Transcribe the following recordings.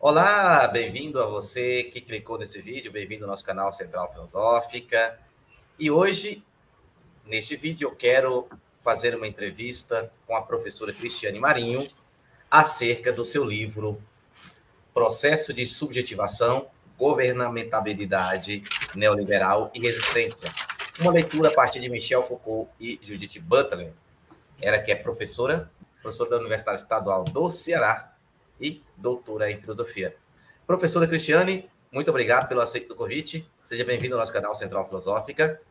Olá, bem-vindo a você que clicou nesse vídeo, bem-vindo ao nosso canal Central Filosófica. E hoje, neste vídeo, eu quero fazer uma entrevista com a professora Cristiane Marinho acerca do seu livro Processo de Subjetivação, Governamentabilidade Neoliberal e Resistência. Uma leitura a partir de Michel Foucault e Judith Butler. Ela que é professora da Universidade Estadual do Ceará e doutora em filosofia. Professora Cristiane, muito obrigado pelo aceito do convite. Seja bem-vindo ao nosso canal Central Filosófica.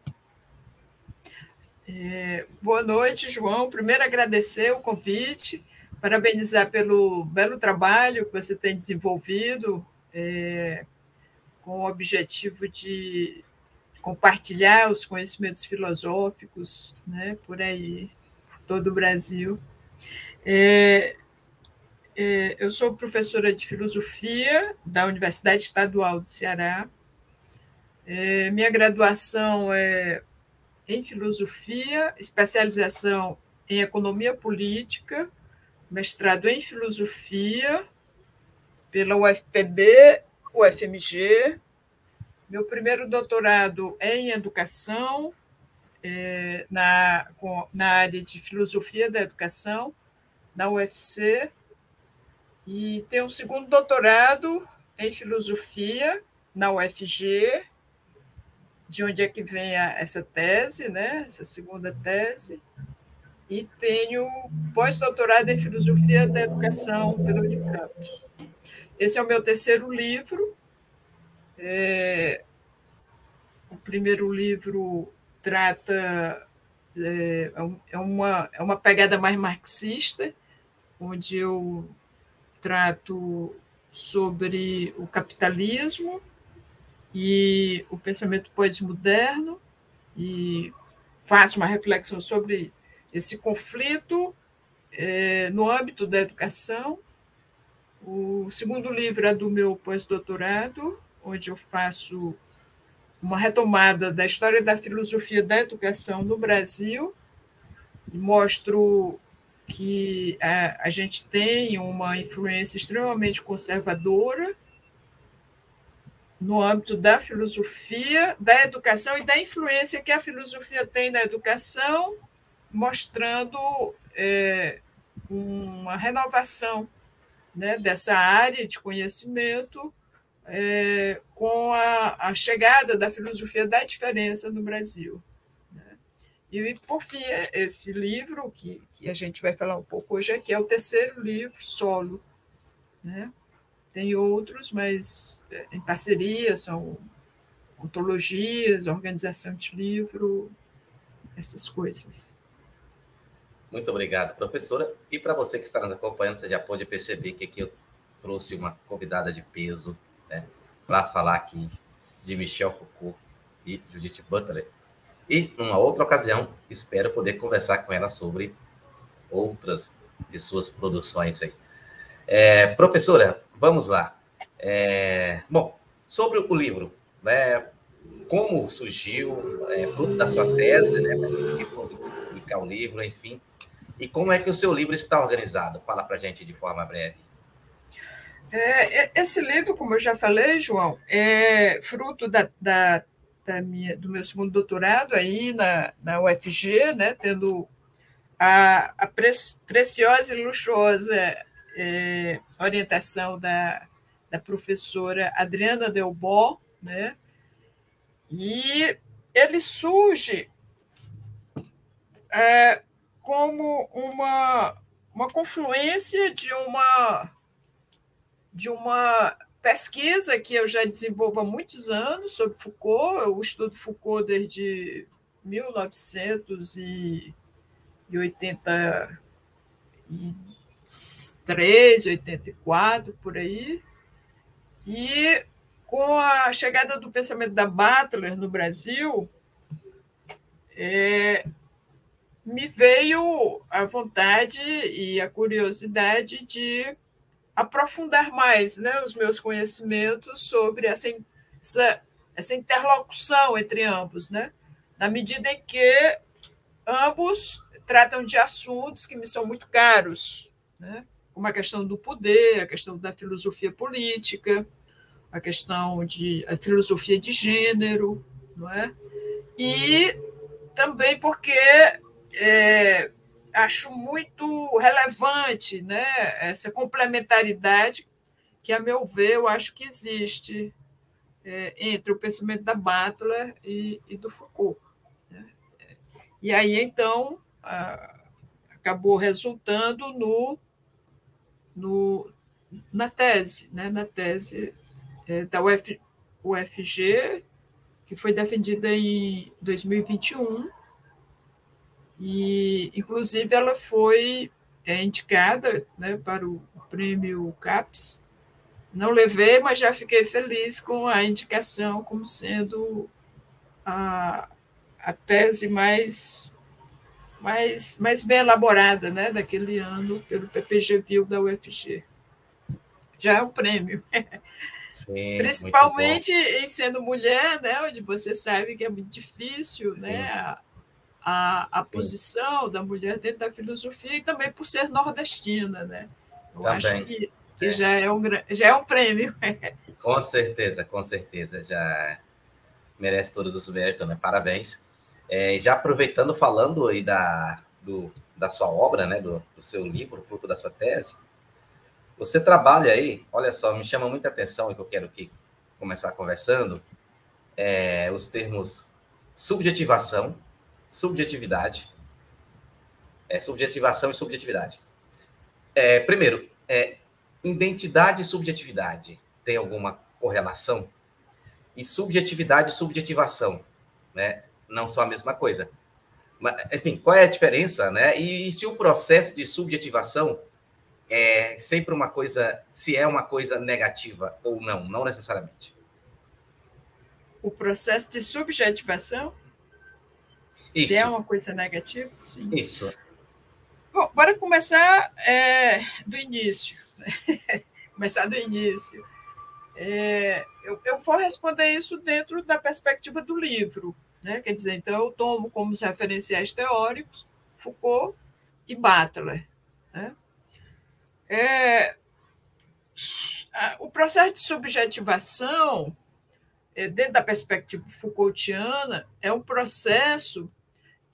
Boa noite, João. Primeiro, agradecer o convite, parabenizar pelo belo trabalho que você tem desenvolvido, com o objetivo de compartilhar os conhecimentos filosóficos, né, por aí, por todo o Brasil. Eu sou professora de filosofia da Universidade Estadual do Ceará. Minha graduação é em filosofia, especialização em economia política, mestrado em filosofia pela UFPB, UFMG. Meu primeiro doutorado é em educação, na área de filosofia da educação, na UFC. E tenho um segundo doutorado em filosofia na UFG, de onde é que vem essa tese, né? Essa segunda tese. E tenho pós-doutorado em filosofia da educação pela Unicamp. Esse é o meu terceiro livro. O primeiro livro trata... É uma pegada mais marxista, onde eu trato sobre o capitalismo e o pensamento pós-moderno e faço uma reflexão sobre esse conflito no âmbito da educação. O segundo livro é do meu pós-doutorado, onde eu faço uma retomada da história da filosofia da educação no Brasil e mostro que a gente tem uma influência extremamente conservadora no âmbito da filosofia, da educação e da influência que a filosofia tem na educação, mostrando uma renovação, né, dessa área de conhecimento com a chegada da filosofia da diferença no Brasil. E, por fim, esse livro, que a gente vai falar um pouco hoje aqui, é o terceiro livro solo, né? Tem outros, mas em parceria, são ontologias, organização de livro, essas coisas. Muito obrigado, professora. E para você que está nos acompanhando, você já pode perceber que aqui eu trouxe uma convidada de peso, né, para falar aqui de Michel Foucault e Judith Butler. E, numa outra ocasião, espero poder conversar com ela sobre outras de suas produções aí. Professora, vamos lá. Bom, sobre o livro, né, como surgiu, fruto da sua tese, né, publicar o livro, enfim, e como é que o seu livro está organizado? Fala para a gente de forma breve. Esse livro, como eu já falei, João, é fruto do meu segundo doutorado aí na UFG, né, tendo a preciosa e luxuosa orientação da professora Adriana Delbó, né, e ele surge como uma confluência de uma pesquisa que eu já desenvolvo há muitos anos sobre Foucault. Eu estudo Foucault desde 1983, 84, por aí. E com a chegada do pensamento da Butler no Brasil, me veio a vontade e a curiosidade de aprofundar mais, né, os meus conhecimentos sobre essa interlocução entre ambos, né, na medida em que ambos tratam de assuntos que me são muito caros, né, como a questão do poder, a questão da filosofia política, a questão a filosofia de gênero, não é? E também porque acho muito relevante, né, essa complementaridade que, a meu ver, eu acho que existe entre o pensamento da Butler e do Foucault. Né? E aí, então, acabou resultando na tese, né? Na tese da UFG, que foi defendida em 2021, e, inclusive, ela foi indicada, né, para o prêmio CAPES. Não levei, mas já fiquei feliz com a indicação como sendo a tese mais bem elaborada, né, daquele ano pelo PPG-Vil da UFG. Já é um prêmio. Sim, muito bom. Principalmente em sendo mulher, né, onde você sabe que é muito difícil, Sim, né, a sim, posição da mulher dentro da filosofia, e também por ser nordestina. Né? Eu acho também. que É, já é um prêmio. com certeza, já merece todos os méritos, né? Parabéns. Já aproveitando, falando aí da sua obra, né? Do seu livro, fruto da sua tese, você trabalha aí, olha só, me chama muita atenção e que eu quero aqui começar conversando, os termos subjetivação, subjetividade, subjetivação e subjetividade. Primeiro, identidade e subjetividade tem alguma correlação? E subjetividade e subjetivação, né? Não são a mesma coisa. Mas, enfim, qual é a diferença, né? E se o processo de subjetivação é sempre uma coisa, se é uma coisa negativa ou não, não necessariamente. O processo de subjetivação, se é Isso, uma coisa negativa, sim. isso. Bom, bora começar do início. Começar do início. Eu vou responder isso dentro da perspectiva do livro. Né? Quer dizer, então, eu tomo como referenciais teóricos Foucault e Butler. Né? O processo de subjetivação, dentro da perspectiva Foucaultiana, é um processo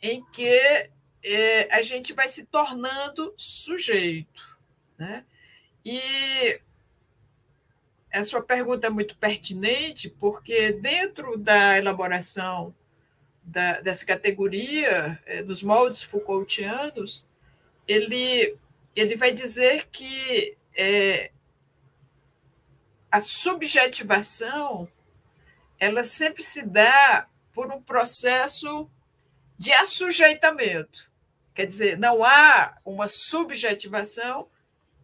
em que a gente vai se tornando sujeito. Né? E a sua pergunta é muito pertinente, porque dentro da elaboração dessa categoria, dos moldes Foucaultianos, ele vai dizer que a subjetivação ela sempre se dá por um processo de assujeitamento. Quer dizer, não há uma subjetivação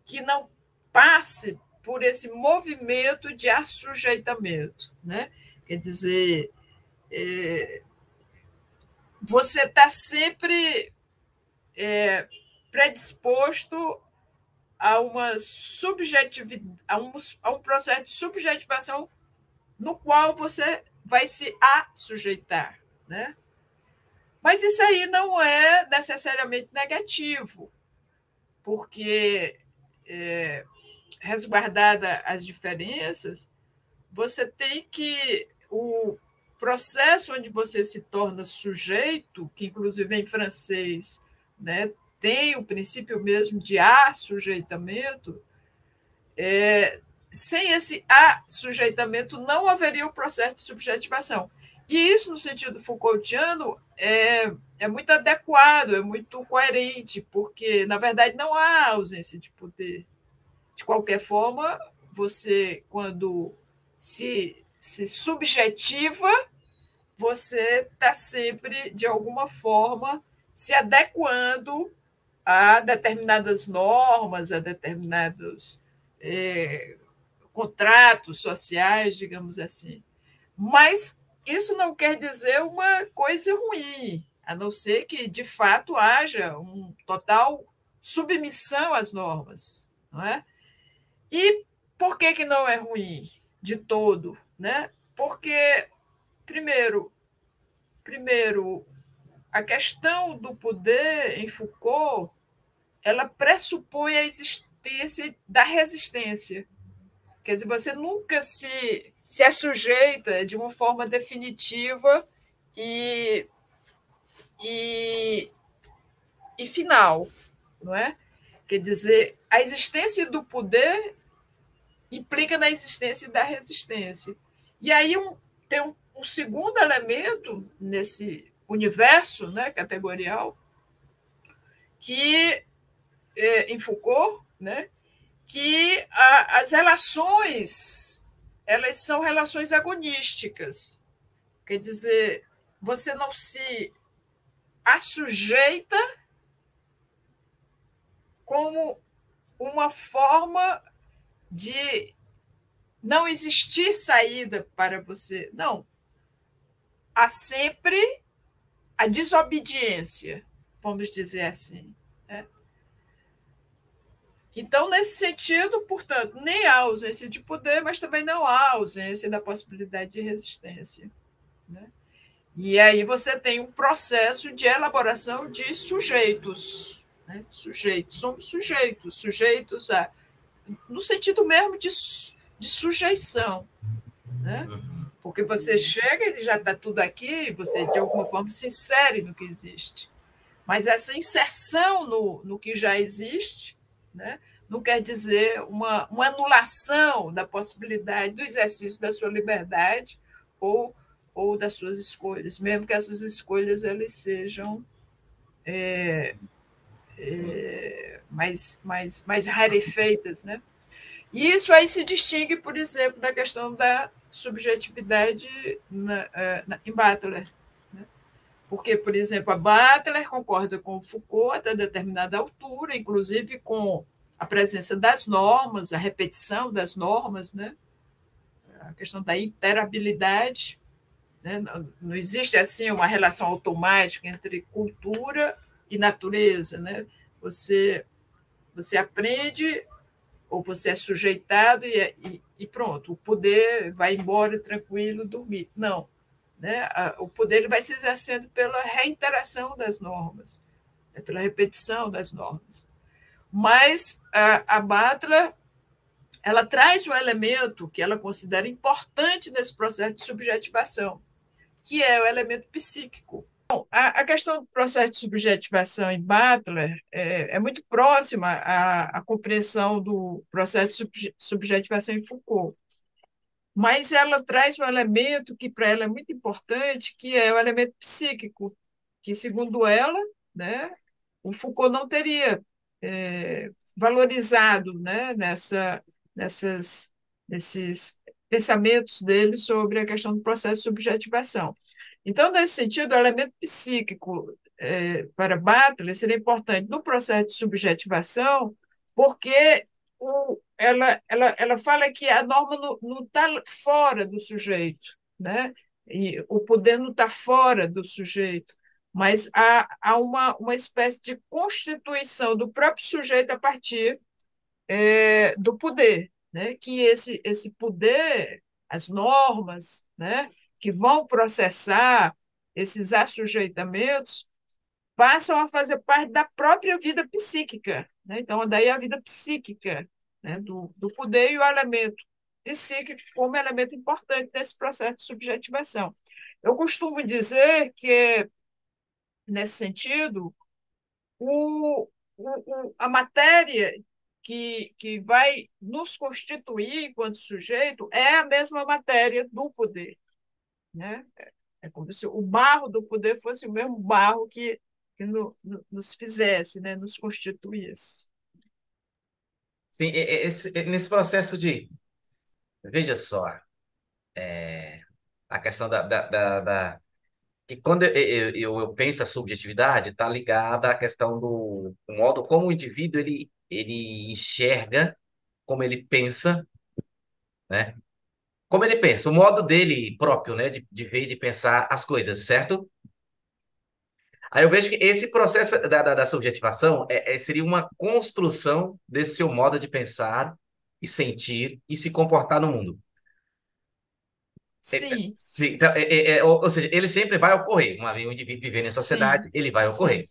que não passe por esse movimento de assujeitamento. Né? Quer dizer, você está sempre predisposto a uma subjetividade, a um processo de subjetivação no qual você vai se assujeitar. Né? Mas isso aí não é necessariamente negativo, porque, resguardada as diferenças, você tem que o processo onde você se torna sujeito, que inclusive em francês, né, tem o princípio mesmo de assujeitamento, sem esse assujeitamento não haveria o processo de subjetivação. E isso, no sentido Foucaultiano, é muito adequado, é muito coerente, porque, na verdade, não há ausência de poder. De qualquer forma, você, quando se subjetiva, você está sempre, de alguma forma, se adequando a determinadas normas, a determinados contratos sociais, digamos assim. Mas isso não quer dizer uma coisa ruim, a não ser que, de fato, haja uma total submissão às normas. Não é? E por que não é ruim de todo? Né? Porque, primeiro, a questão do poder em Foucault ela pressupõe vertente da resistência. Quer dizer, você nunca se assujeita de uma forma definitiva e, e, e final, não é? Quer dizer, a existência do poder implica na existência da resistência. E aí tem um segundo elemento nesse universo, né, categorial, que em Foucault, né, que as relações elas são relações agonísticas. Quer dizer, você não se assujeita como uma forma de não existir saída para você. Não. Há sempre a desobediência, vamos dizer assim. Né? Então, nesse sentido, portanto, nem há ausência de poder, mas também não há ausência da possibilidade de resistência. Né? E aí você tem um processo de elaboração de sujeitos. Né? Sujeitos, somos sujeitos no sentido mesmo de sujeição. Né? Porque você chega e já está tudo aqui, você de alguma forma se insere no que existe. Mas essa inserção no que já existe, né, não quer dizer uma anulação da possibilidade do exercício da sua liberdade ou das suas escolhas, mesmo que essas escolhas elas sejam mais rarefeitas. Né? E isso aí se distingue, por exemplo, da questão da subjetividade em Butler. Né? Porque, por exemplo, a Butler concorda com Foucault até determinada altura, inclusive com a presença das normas, a repetição das normas, né? A questão da iterabilidade. Né? Não existe assim uma relação automática entre cultura e natureza. Né? Você aprende ou você é sujeitado e pronto, o poder vai embora tranquilo, dormir. Não. Né? O poder vai se exercendo pela reiteração das normas, né? Pela repetição das normas. Mas a Butler ela traz um elemento que ela considera importante nesse processo de subjetivação, que é o elemento psíquico. Bom, a questão do processo de subjetivação em Butler é muito próxima à compreensão do processo de subjetivação em Foucault, mas ela traz um elemento que para ela é muito importante, que é o elemento psíquico, que, segundo ela, né, o Foucault não teria valorizado, né, nesses pensamentos dele sobre a questão do processo de subjetivação. Então, nesse sentido, o elemento psíquico para Butler seria importante no processo de subjetivação, porque ela fala que a norma não está fora do sujeito, né? E o poder não está fora do sujeito, mas há uma espécie de constituição do próprio sujeito a partir do poder, né? Que esse poder, as normas, né? Que vão processar esses assujeitamentos, passam a fazer parte da própria vida psíquica. Né? Então, daí a vida psíquica, né? do poder e o elemento psíquico como elemento importante nesse processo de subjetivação. Eu costumo dizer que, nesse sentido, a matéria que vai nos constituir enquanto sujeito é a mesma matéria do poder. Né? É como se o barro do poder fosse o mesmo barro que nos fizesse, né? Nos constituísse. Sim, nesse processo de. Veja só, a questão que quando eu penso a subjetividade, está ligada à questão do modo como o indivíduo ele enxerga, como ele pensa, né? Como ele pensa, o modo dele próprio, né? De ver e de pensar as coisas, certo? Aí eu vejo que esse processo da subjetivação seria uma construção desse seu modo de pensar e sentir e se comportar no mundo. Sim, Sim, então, ou seja, ele sempre vai ocorrer. Uma vez um indivíduo vivendo em sim, sociedade, ele vai sim, ocorrer.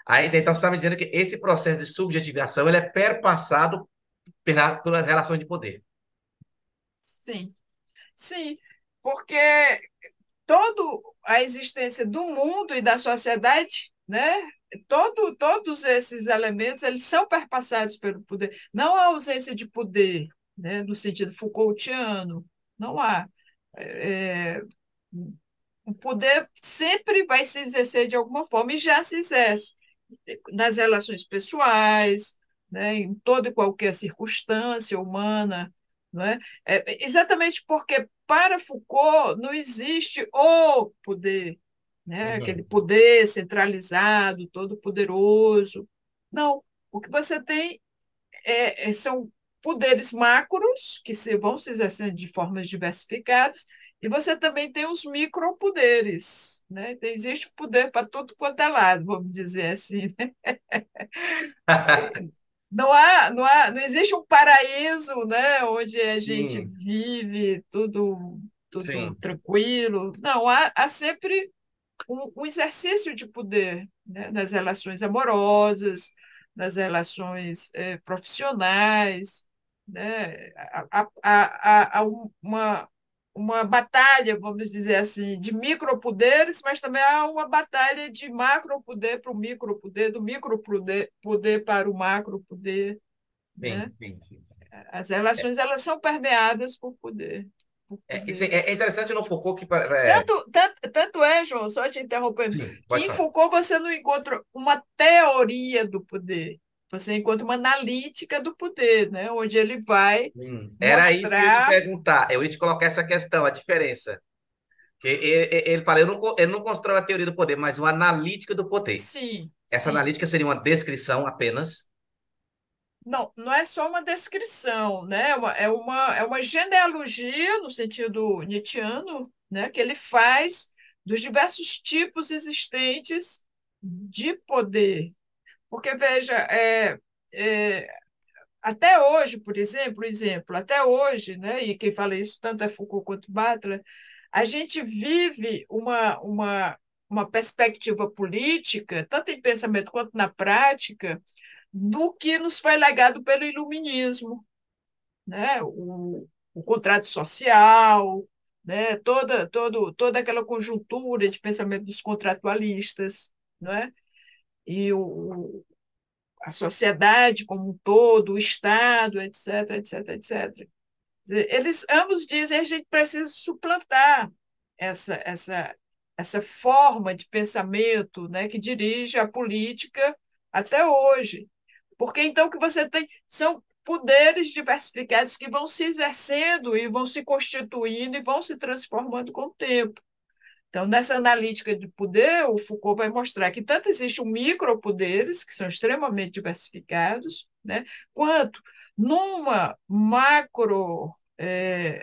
Aí, então, você está me dizendo que esse processo de subjetivação ele é perpassado pelas relações de poder. Sim, sim, porque toda a existência do mundo e da sociedade, né? Todos esses elementos eles são perpassados pelo poder. Não há ausência de poder, né? No sentido Foucaultiano, não há. É, o poder sempre vai se exercer de alguma forma e já se exerce nas relações pessoais, né, em toda e qualquer circunstância humana, não é? Exatamente porque para Foucault não existe o poder, né, aquele Uhum. poder centralizado, todo poderoso. Não, o que você tem são poderes macros que vão se exercendo de formas diversificadas, e você também tem os micropoderes, né? Então, existe poder para tudo quanto é lado, vamos dizer assim, né? Não existe um paraíso, né, onde a gente Sim, vive tudo sim. tranquilo. Não, há sempre um exercício de poder, né, nas relações amorosas, nas relações profissionais, né? Uma batalha, vamos dizer assim, de micropoderes, mas também há uma batalha de macropoder para o micropoder, do micropoder para o macropoder, Sim, né? sim, sim. As relações elas são permeadas por poder, por poder. É interessante no Foucault que. Tanto é, João, só te interrompendo, Sim, que pode em falar. Foucault você não encontra uma teoria do poder, você encontra uma analítica do poder, né? Onde ele vai Era isso que eu ia te mostrar, perguntar. Eu ia te colocar essa questão, a diferença. Que ele fala, ele não constrói a teoria do poder, mas uma analítica do poder. sim, Essa sim. analítica seria uma descrição apenas. Não, não é só uma descrição, né? É uma genealogia, no sentido nietzschiano, né? Que ele faz dos diversos tipos existentes de poder. Porque, veja, é, até hoje, por exemplo, até hoje, né, e quem fala isso tanto é Foucault quanto Butler, a gente vive uma perspectiva política, tanto em pensamento quanto na prática, do que nos foi legado pelo iluminismo, né? O contrato social, né? Toda aquela conjuntura de pensamento dos contratualistas, né? E a sociedade como um todo, o Estado, etc, etc, etc. Eles ambos dizem que a gente precisa suplantar essa, essa, essa forma de pensamento, né, que dirige a política até hoje. Porque então o que você tem são poderes diversificados que vão se exercendo e vão se constituindo e vão se transformando com o tempo. Então, nessa analítica de poder, o Foucault vai mostrar que tanto existem micropoderes, que são extremamente diversificados, né, quanto numa macro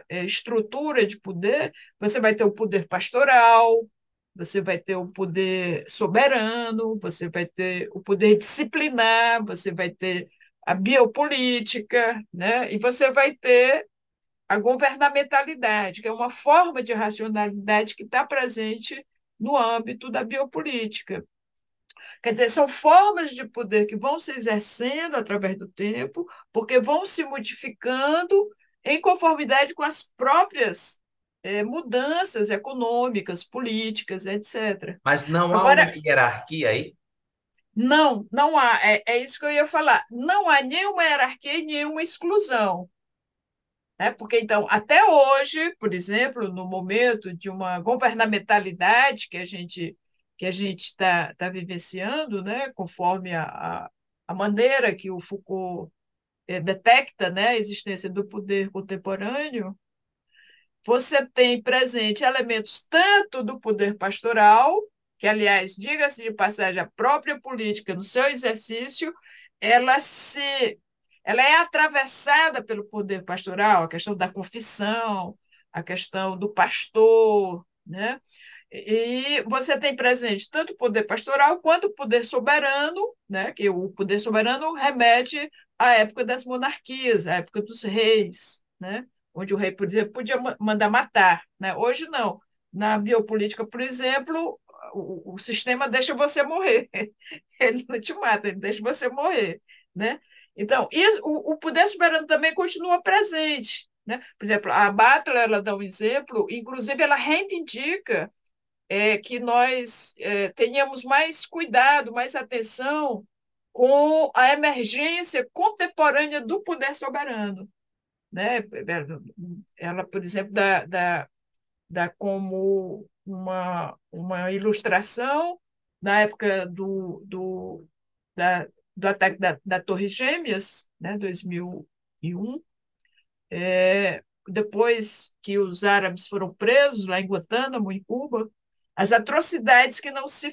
estrutura de poder, você vai ter o poder pastoral, você vai ter o poder soberano, você vai ter o poder disciplinar, você vai ter a biopolítica, né, e você vai ter a governamentalidade, que é uma forma de racionalidade que está presente no âmbito da biopolítica. Quer dizer, são formas de poder que vão se exercendo através do tempo, porque vão se modificando em conformidade com as próprias mudanças econômicas, políticas, etc. Mas não há uma Agora, hierarquia aí. não há, é isso que eu ia falar, não há nenhuma hierarquia e nenhuma exclusão. Né? Porque, então, até hoje, por exemplo, no momento de uma governamentalidade que a gente está vivenciando, né? Conforme a maneira que o Foucault detecta, né? A existência do poder contemporâneo, você tem presente elementos tanto do poder pastoral, que, aliás, diga-se de passagem, a própria política, no seu exercício, ela se ela é atravessada pelo poder pastoral, a questão da confissão, a questão do pastor, né? E você tem presente tanto o poder pastoral quanto o poder soberano, né? Que o poder soberano remete à época das monarquias, à época dos reis, né? Onde o rei, por exemplo, podia mandar matar, né? Hoje não. Na biopolítica, por exemplo, o sistema deixa você morrer. Ele não te mata, ele deixa você morrer, né? Então, o poder soberano também continua presente, né? Por exemplo, a Butler, ela dá um exemplo, inclusive ela reivindica que nós tenhamos mais cuidado, mais atenção com a emergência contemporânea do poder soberano, né? Ela, por exemplo, dá como uma ilustração na época da, do ataque da Torre Gêmeas, né, 2001, depois que os árabes foram presos lá em Guantánamo, em Cuba, as atrocidades que não se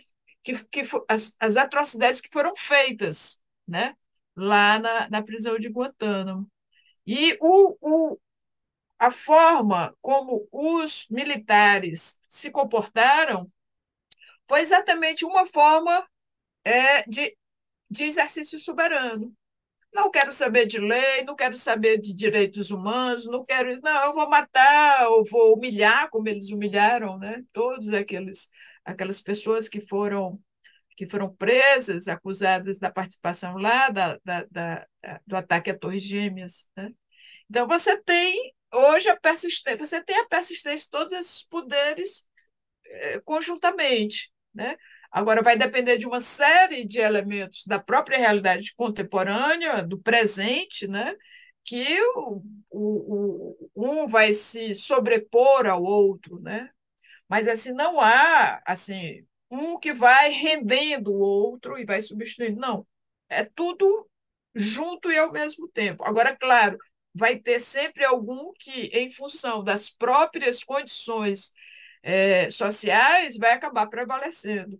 as atrocidades que foram feitas, né, lá na prisão de Guantánamo. E a forma como os militares se comportaram foi exatamente uma forma de exercício soberano. Não quero saber de lei, não quero saber de direitos humanos, não quero, não, eu vou matar, eu vou humilhar, como eles humilharam, né? Todos aquelas pessoas que foram presas, acusadas da participação lá do ataque à Torre Gêmeas, né? Então você tem hoje a persistência, você tem a persistência de todos esses poderes conjuntamente, né? Agora, vai depender de uma série de elementos da própria realidade contemporânea, do presente, né? Que um vai se sobrepor ao outro, né? Mas assim, não há assim, um que vai rendendo o outro e vai substituindo. Não. É tudo junto e ao mesmo tempo. Agora, claro, vai ter sempre algum que, em função das próprias condições sociais, vai acabar prevalecendo.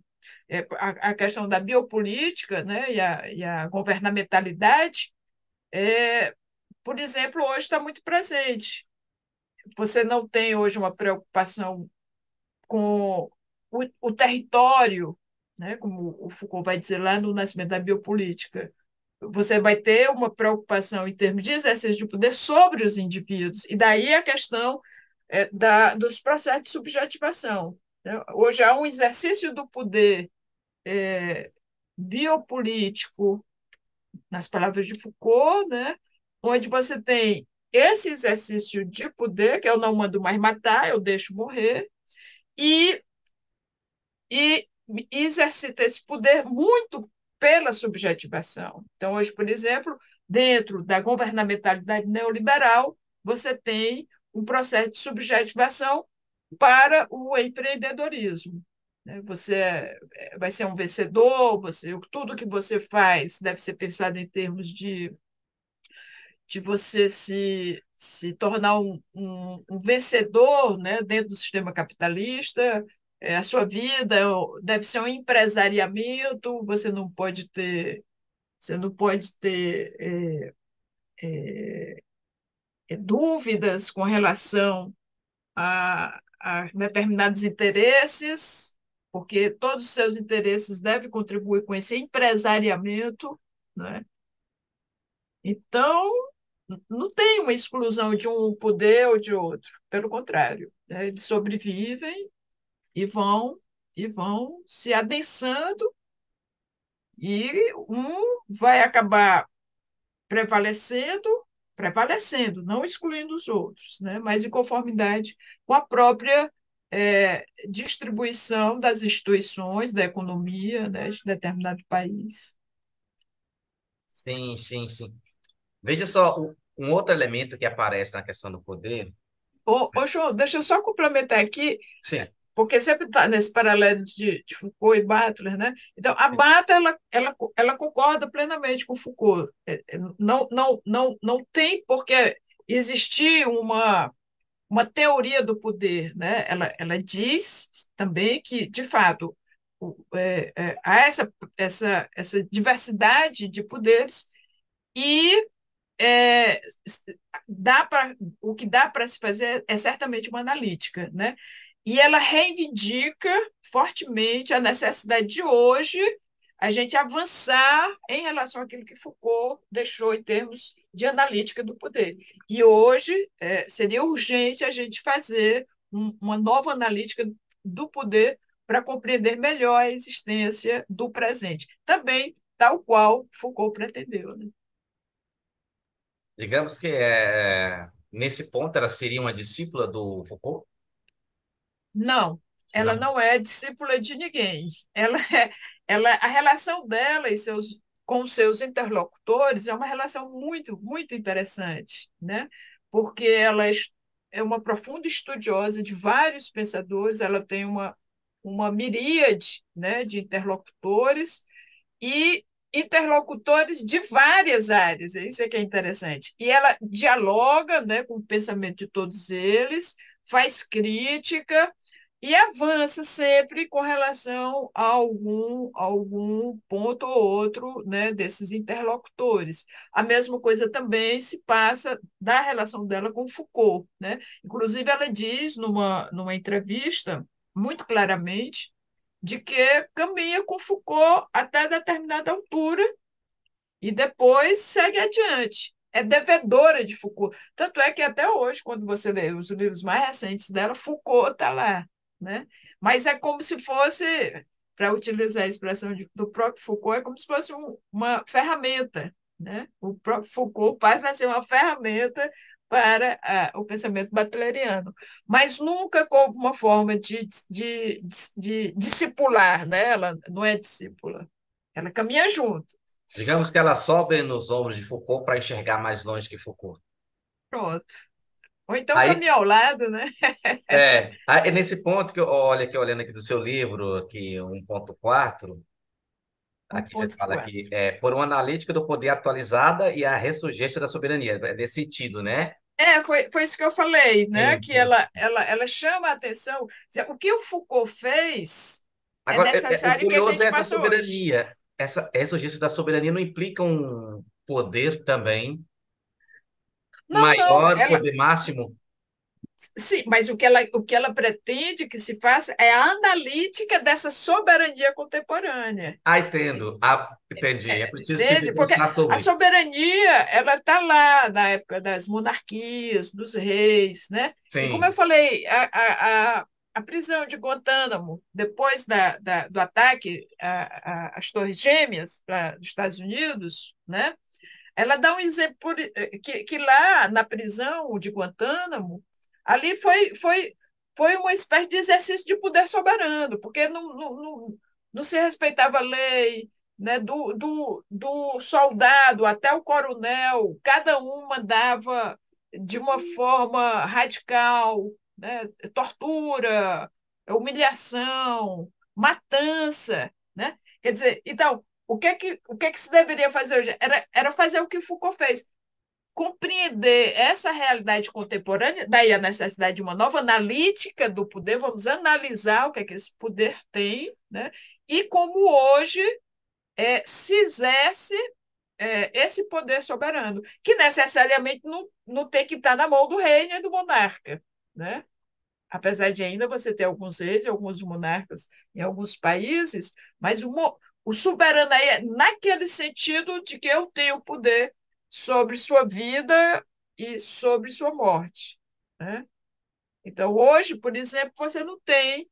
A questão da biopolítica, né, e a governamentalidade, por exemplo, hoje está muito presente. Você não tem hoje uma preocupação com o território, né, como o Foucault vai dizer lá no Nascimento da Biopolítica. Você vai ter uma preocupação em termos de exercício de poder sobre os indivíduos, e daí a questão dos processos de subjetivação, né? Hoje há um exercício do poder biopolítico, nas palavras de Foucault, né, onde você tem esse exercício de poder, que eu não mando mais matar, eu deixo morrer, e e exercita esse poder muito pela subjetivação. Então, hoje, por exemplo, dentro da governamentalidade neoliberal, você tem um processo de subjetivação para o empreendedorismo. Você vai ser um vencedor, tudo que você faz deve ser pensado em termos de você se tornar um vencedor, né, dentro do sistema capitalista. A sua vida deve ser um empresariamento, você não pode ter dúvidas com relação a determinados interesses, porque todos os seus interesses devem contribuir com esse empresariamento, né? Então, não tem uma exclusão de um poder ou de outro, pelo contrário, né? Eles sobrevivem e vão se adensando, e um vai acabar prevalecendo, prevalecendo, não excluindo os outros, né? Mas em conformidade com a própria distribuição das instituições, da economia, né, de determinado país. Sim, sim, sim. Veja só, um outro elemento que aparece na questão do poder. João, deixa eu só complementar aqui, Sim. porque sempre está nesse paralelo de Foucault e Butler, né? Então, a Butler ela concorda plenamente com Foucault. Não tem por que existir uma teoria do poder, né? Ela diz também que, de fato, há essa diversidade de poderes, e é, o que dá para se fazer é certamente uma analítica, né? E ela reivindica fortemente a necessidade de hoje a gente avançar em relação àquilo que Foucault deixou em termos de analítica do poder. E hoje seria urgente a gente fazer uma nova analítica do poder para compreender melhor a existência do presente, também tal qual Foucault pretendeu, né? Digamos que nesse ponto ela seria uma discípula do Foucault? Não, ela Não. não é discípula de ninguém. A relação dela com seus interlocutores é uma relação muito, muito interessante, né? Porque é uma profunda estudiosa de vários pensadores, ela tem uma miríade, né, de interlocutores e interlocutores de várias áreas, isso é que é interessante. E ela dialoga, né, com o pensamento de todos eles, faz crítica e avança sempre com relação a algum ponto ou outro, né, desses interlocutores. A mesma coisa também se passa da relação dela com Foucault, né? Inclusive, ela diz numa entrevista, muito claramente, de que caminha com Foucault até determinada altura e depois segue adiante. É devedora de Foucault. Tanto é que até hoje, quando você lê os livros mais recentes dela, Foucault está lá, né? Mas é como se fosse, para utilizar a expressão do próprio Foucault, é como se fosse uma ferramenta, né? O próprio Foucault passa a ser uma ferramenta para o pensamento butleriano, mas nunca como uma forma de discipular, né? Ela não é discípula, ela caminha junto. Digamos que ela sobe nos ombros de Foucault para enxergar mais longe que Foucault. Pronto. Ou então Aí, caminha ao lado, né? aí nesse ponto que olha aqui, olhando aqui do seu livro, aqui 1.4, aqui você fala 1.4. aqui, por uma analítica do poder atualizada e a ressurgência da soberania. É nesse sentido, né? Foi isso que eu falei, né? Sim, Que sim. ela chama a atenção. Quer dizer, o que o Foucault fez é Agora, o necessário que a curioso é gente essa faça hoje. soberania. Essa ressurgência da soberania não implica um poder também Não, não, maior, poder máximo? sim, mas o que ela pretende que se faça é a analítica dessa soberania contemporânea. Ah, entendo. Ah, entendi. É preciso se Entende? Porque debruçar a sobre. soberania, ela está lá na época das monarquias, dos reis, né? E como eu Sim, falei, a prisão de Guantánamo, depois do ataque às Torres Gêmeas dos Estados Unidos, né? Ela dá um exemplo que lá na prisão de Guantánamo, ali foi uma espécie de exercício de poder soberano, porque não se respeitava a lei, né? Do soldado até o coronel, cada um mandava de uma forma radical, né? Tortura, humilhação, matança, né? Quer dizer, então, o que é que se deveria fazer hoje? Era fazer o que Foucault fez, compreender essa realidade contemporânea, daí a necessidade de uma nova analítica do poder, vamos analisar o que é que esse poder tem, né? E como hoje se exerce esse poder soberano, que necessariamente não tem que estar na mão do rei nem do monarca, né? Apesar de ainda você ter alguns reis e alguns monarcas em alguns países, mas o soberano aí é naquele sentido de que eu tenho poder sobre sua vida e sobre sua morte, né? Então, hoje, por exemplo, você não tem,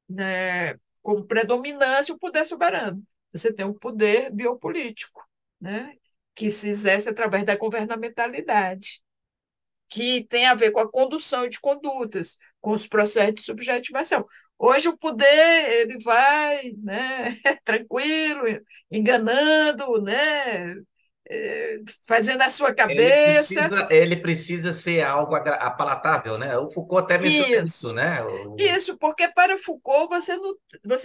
né, como predominância o poder soberano. Você tem um poder biopolítico, né, que se exerce através da governamentalidade, que tem a ver com a condução de condutas, com os processos de subjetivação. Hoje o poder ele vai, né, tranquilo, enganando, né, fazendo a sua cabeça. Ele precisa ser algo apalatável, né? O Foucault até menciona isso, Isso, né? isso, porque para Foucault você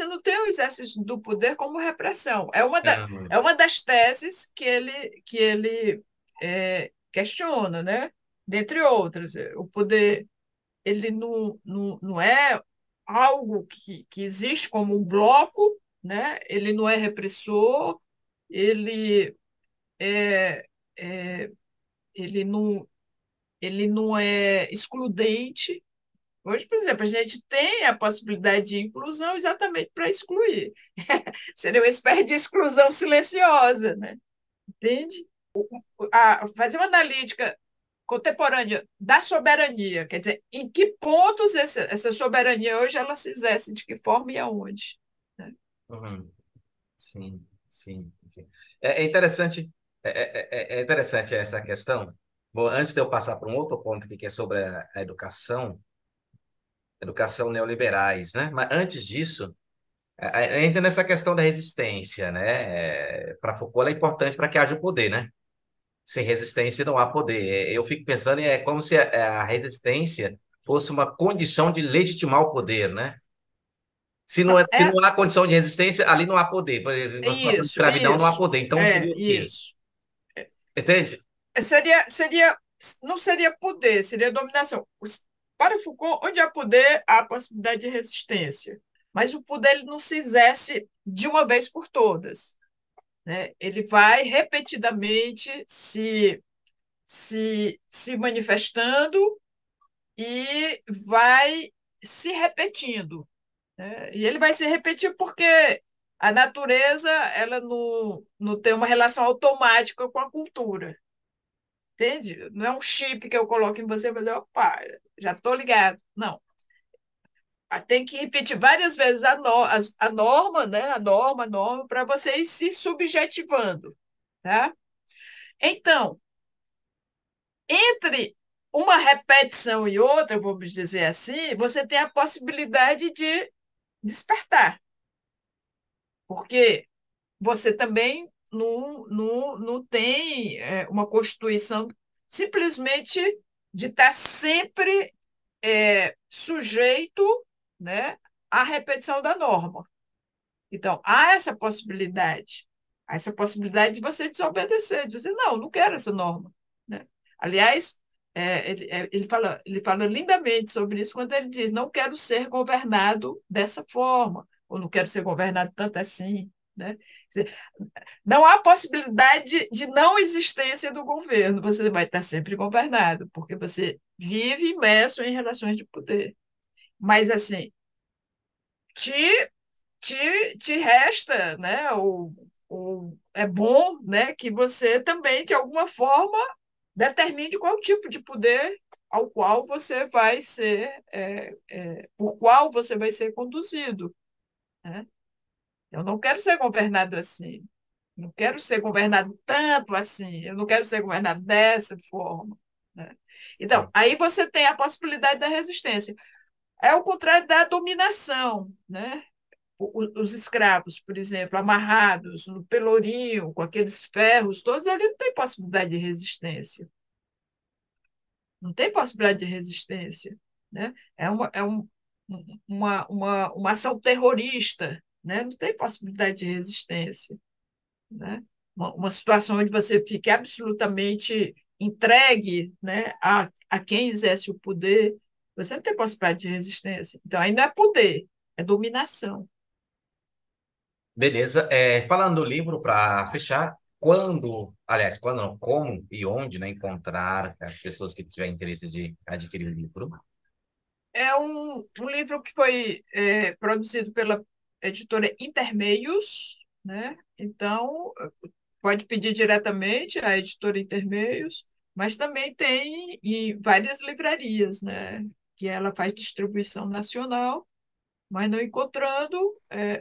não tem o exercício do poder como repressão. Não, É uma das teses que ele questiona, né? Dentre outras. O poder ele não é algo que existe como um bloco, né? Ele não é repressor, ele é, é, ele não, ele não é excludente. Hoje, por exemplo, a gente tem a possibilidade de inclusão exatamente para excluir. Seria uma espécie de exclusão silenciosa, né? Entende? Fazer uma analítica contemporânea da soberania, quer dizer, em que pontos essa soberania hoje ela se exerce, de que forma e aonde, né? Uhum. Sim, sim, sim. É interessante, é interessante essa questão. Bom, antes de eu passar para um outro ponto aqui, que é sobre a educação neoliberais, né? Mas antes disso, entra nessa questão da resistência, né? Para Foucault, ela é importante para que haja poder, né? Sem resistência não há poder. Eu fico pensando, é como se a resistência fosse uma condição de legitimar o poder, né? Não, Se não há condição de resistência, ali não há poder. Por exemplo, numa situação de escravidão, não há isso, poder. Então, seria o quê? isso. Entende? Seria, não seria poder, seria dominação. Para Foucault, onde há poder, há possibilidade de resistência. Mas o poder ele não se exerce de uma vez por todas, né? Ele vai repetidamente se manifestando e vai se repetindo, né? E ele vai se repetir porque a natureza ela não tem uma relação automática com a cultura. Entende? Não é um chip que eu coloco em você e você, opa, já estou ligado. Não. Tem que repetir várias vezes a norma, né? A norma, para você ir se subjetivando. Tá? Então, entre uma repetição e outra, vamos dizer assim, você tem a possibilidade de despertar, porque você também não tem uma constituição simplesmente de estar sempre sujeito, né, à repetição da norma. Então, há essa possibilidade de você desobedecer, dizer, não, não quero essa norma. Né? Aliás, ele fala lindamente sobre isso quando ele diz, não quero ser governado dessa forma, ou não quero ser governado tanto assim. Né? Quer dizer, não há possibilidade de não existência do governo, você vai estar sempre governado, porque você vive imerso em relações de poder. Mas, assim, te, te resta, né? É bom, né, que você também, de alguma forma, determine qual tipo de poder ao qual você vai ser, por qual você vai ser conduzido. Né? Eu não quero ser governado assim. Não quero ser governado tanto assim. Eu não quero ser governado dessa forma. Né? Então, aí você tem a possibilidade da resistência. É o contrário da dominação, né? Os escravos, por exemplo, amarrados no pelourinho, com aqueles ferros todos, ali não tem possibilidade de resistência. Não tem possibilidade de resistência. Né? Uma ação terrorista, né? Não tem possibilidade de resistência. Né? Uma situação onde você fique absolutamente entregue, né, a quem exerce o poder, você não tem possibilidade de resistência. Então, aí não é poder, é dominação. Beleza. Falando do livro, para fechar, quando não, como e onde, né, encontrar as pessoas que tiverem interesse de adquirir o livro? É um livro que foi produzido pela editora Intermeios, né? Então, pode pedir diretamente à editora Intermeios, mas também tem em várias livrarias, né? Que ela faz distribuição nacional, mas não encontrando,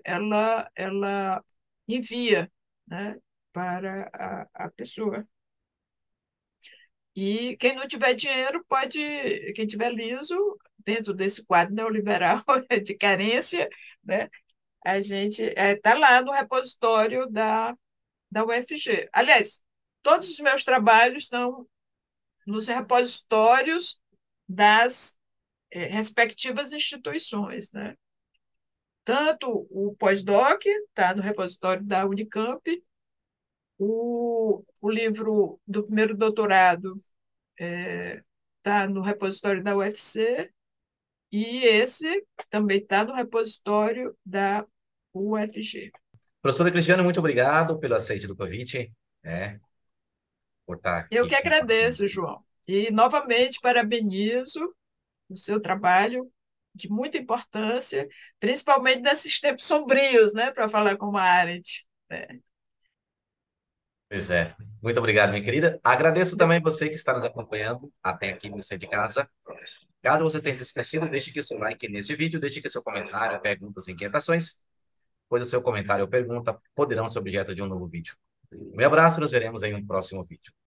ela envia, né? Para a pessoa. E quem não tiver dinheiro pode, quem tiver liso, dentro desse quadro neoliberal de carência, né? A gente está lá no repositório da UFG. Aliás, todos os meus trabalhos estão nos repositórios das respectivas instituições, né? Tanto o pós-doc está no repositório da Unicamp, o livro do primeiro doutorado está no repositório da UFC e esse também está no repositório da UFG. Professora Cristiane, muito obrigado pelo aceite do convite, por estar Eu aqui. que agradeço, João. E, novamente, parabenizo o seu trabalho de muita importância, principalmente nesses tempos sombrios, né, para falar com a Arendt. Né? Pois é. Muito obrigado, minha querida. Agradeço também você que está nos acompanhando até aqui no Centro de Casa. Caso você tenha se esquecido, deixe aqui seu like nesse vídeo, deixe aqui seu comentário, perguntas e inquietações, pois o seu comentário ou pergunta poderão ser objeto de um novo vídeo. Um abraço, nos veremos em um próximo vídeo.